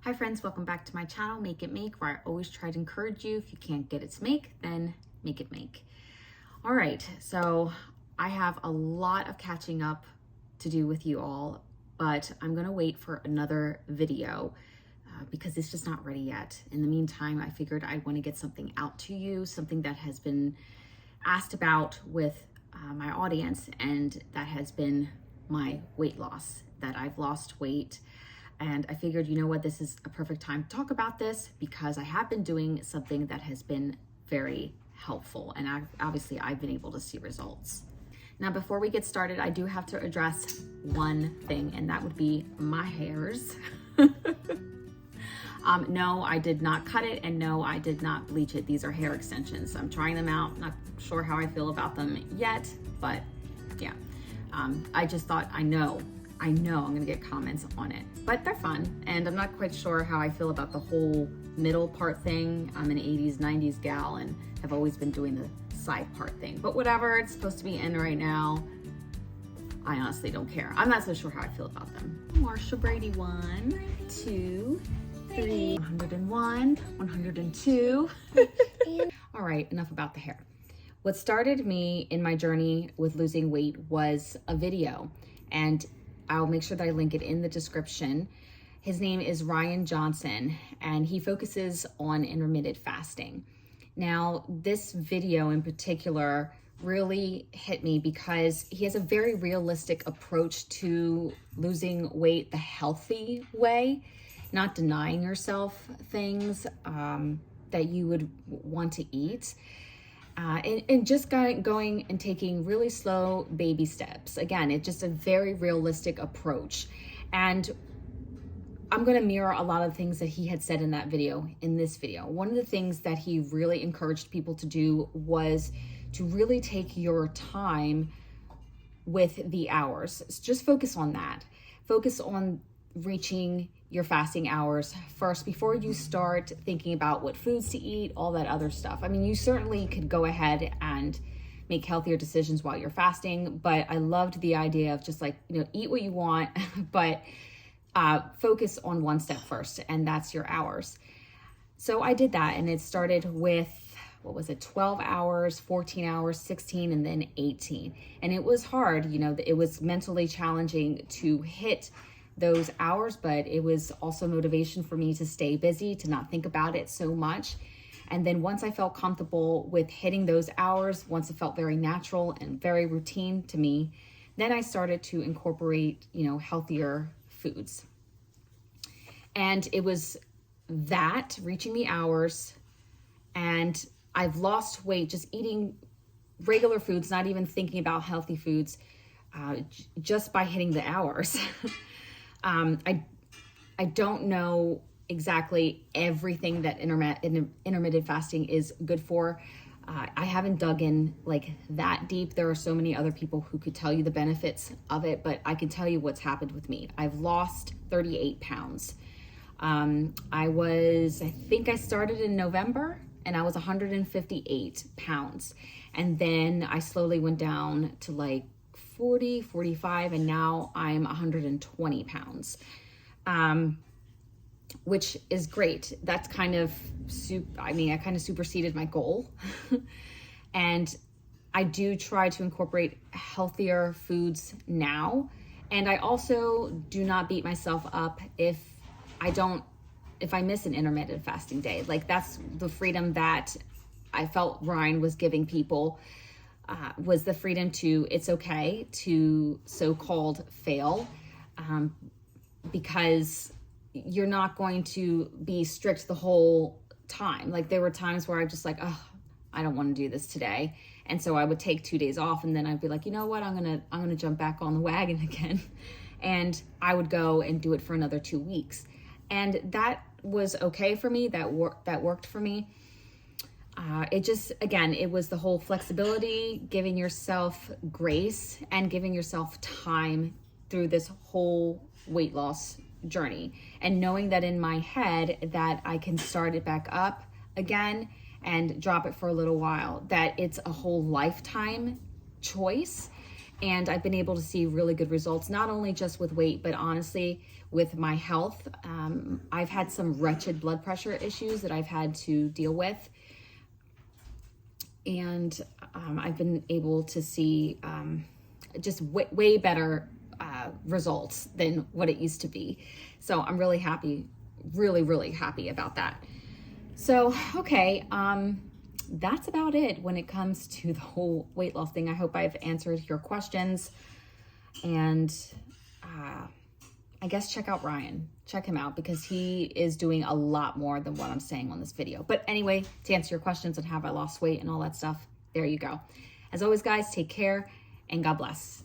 Hi friends, welcome back to my channel, Make It Make, where I always try to encourage you, if you can't get it to make, then make it make. All right, so I have a lot of catching up to do with you all, but I'm gonna wait for another video because it's just not ready yet. In the meantime, I figured I wanna get something out to you, something that has been asked about with my audience, and that has been my weight loss, that I've lost weight. And I figured, you know what, this is a perfect time to talk about this because I have been doing something that has been very helpful. And obviously I've been able to see results. Now, before we get started, I do have to address one thing, and that would be my hairs. No, I did not cut it, and no, I did not bleach it. These are hair extensions. I'm trying them out. Not sure how I feel about them yet, but yeah. I just thought, I know I'm gonna get comments on it, but they're fun. And I'm not quite sure how I feel about the whole middle part thing. I'm an 80s, 90s gal and have always been doing the side part thing, but whatever, it's supposed to be in right now. I honestly don't care. I'm not so sure how I feel about them. Marsha Brady, 1, 2, 3, 101, 102. All right, enough about the hair. What started me in my journey with losing weight was a video, and I'll make sure that I link it in the description. His name is Ryan Johnson, and he focuses on intermittent fasting. Now, this video in particular really hit me because he has a very realistic approach to losing weight the healthy way, not denying yourself things that you would want to eat. And just going and taking really slow baby steps. Again, it's just a very realistic approach. And I'm going to mirror a lot of things that he had said in that video, in this video. One of the things that he really encouraged people to do was to really take your time with the hours. Just focus on that. Focus on reaching your fasting hours first before you start thinking about what foods to eat, all that other stuff. I mean, you certainly could go ahead and make healthier decisions while you're fasting, but I loved the idea of just like, eat what you want, but focus on one step first, and that's your hours. So I did that, and it started with, 12 hours, 14 hours, 16, and then 18. And it was hard, it was mentally challenging to hit those hours, but it was also motivation for me to stay busy, to not think about it so much. And then once I felt comfortable with hitting those hours, once it felt very natural and very routine to me, then I started to incorporate, healthier foods. And it was that, reaching the hours, and I've lost weight just eating regular foods, not even thinking about healthy foods, just by hitting the hours. I don't know exactly everything that intermittent fasting is good for. I haven't dug in like that deep. There are so many other people who could tell you the benefits of it, but I can tell you what's happened with me. I've lost 38 pounds. I think I started in November, and I was 158 pounds. And then I slowly went down to like 40, 45, and now I'm 120 pounds, which is great. That's kind of, I kind of superseded my goal. And I do try to incorporate healthier foods now. And I also do not beat myself up if I miss an intermittent fasting day. Like, that's the freedom that I felt Ryan was giving people. Was the freedom to, it's okay to so-called fail, because you're not going to be strict the whole time. Like, there were times where I just like, oh, I don't want to do this today. And so I would take 2 days off, and then I'd be like, you know what, I'm gonna jump back on the wagon again. And I would go and do it for another 2 weeks. And that was okay for me. That worked for me. It was the whole flexibility, giving yourself grace, and giving yourself time through this whole weight loss journey, and knowing that in my head that I can start it back up again and drop it for a little while, that it's a whole lifetime choice, And I've been able to see really good results, not only just with weight, but honestly with my health. I've had some wretched blood pressure issues that I've had to deal with. And I've been able to see just way better results than what it used to be. So I'm really happy, really happy about that. So, okay, that's about it when it comes to the whole weight loss thing. I hope I've answered your questions. And I guess check out Ryan. Check him out because he is doing a lot more than what I'm saying on this video. But anyway, to answer your questions on have I lost weight and all that stuff, there you go. As always, guys, take care and God bless.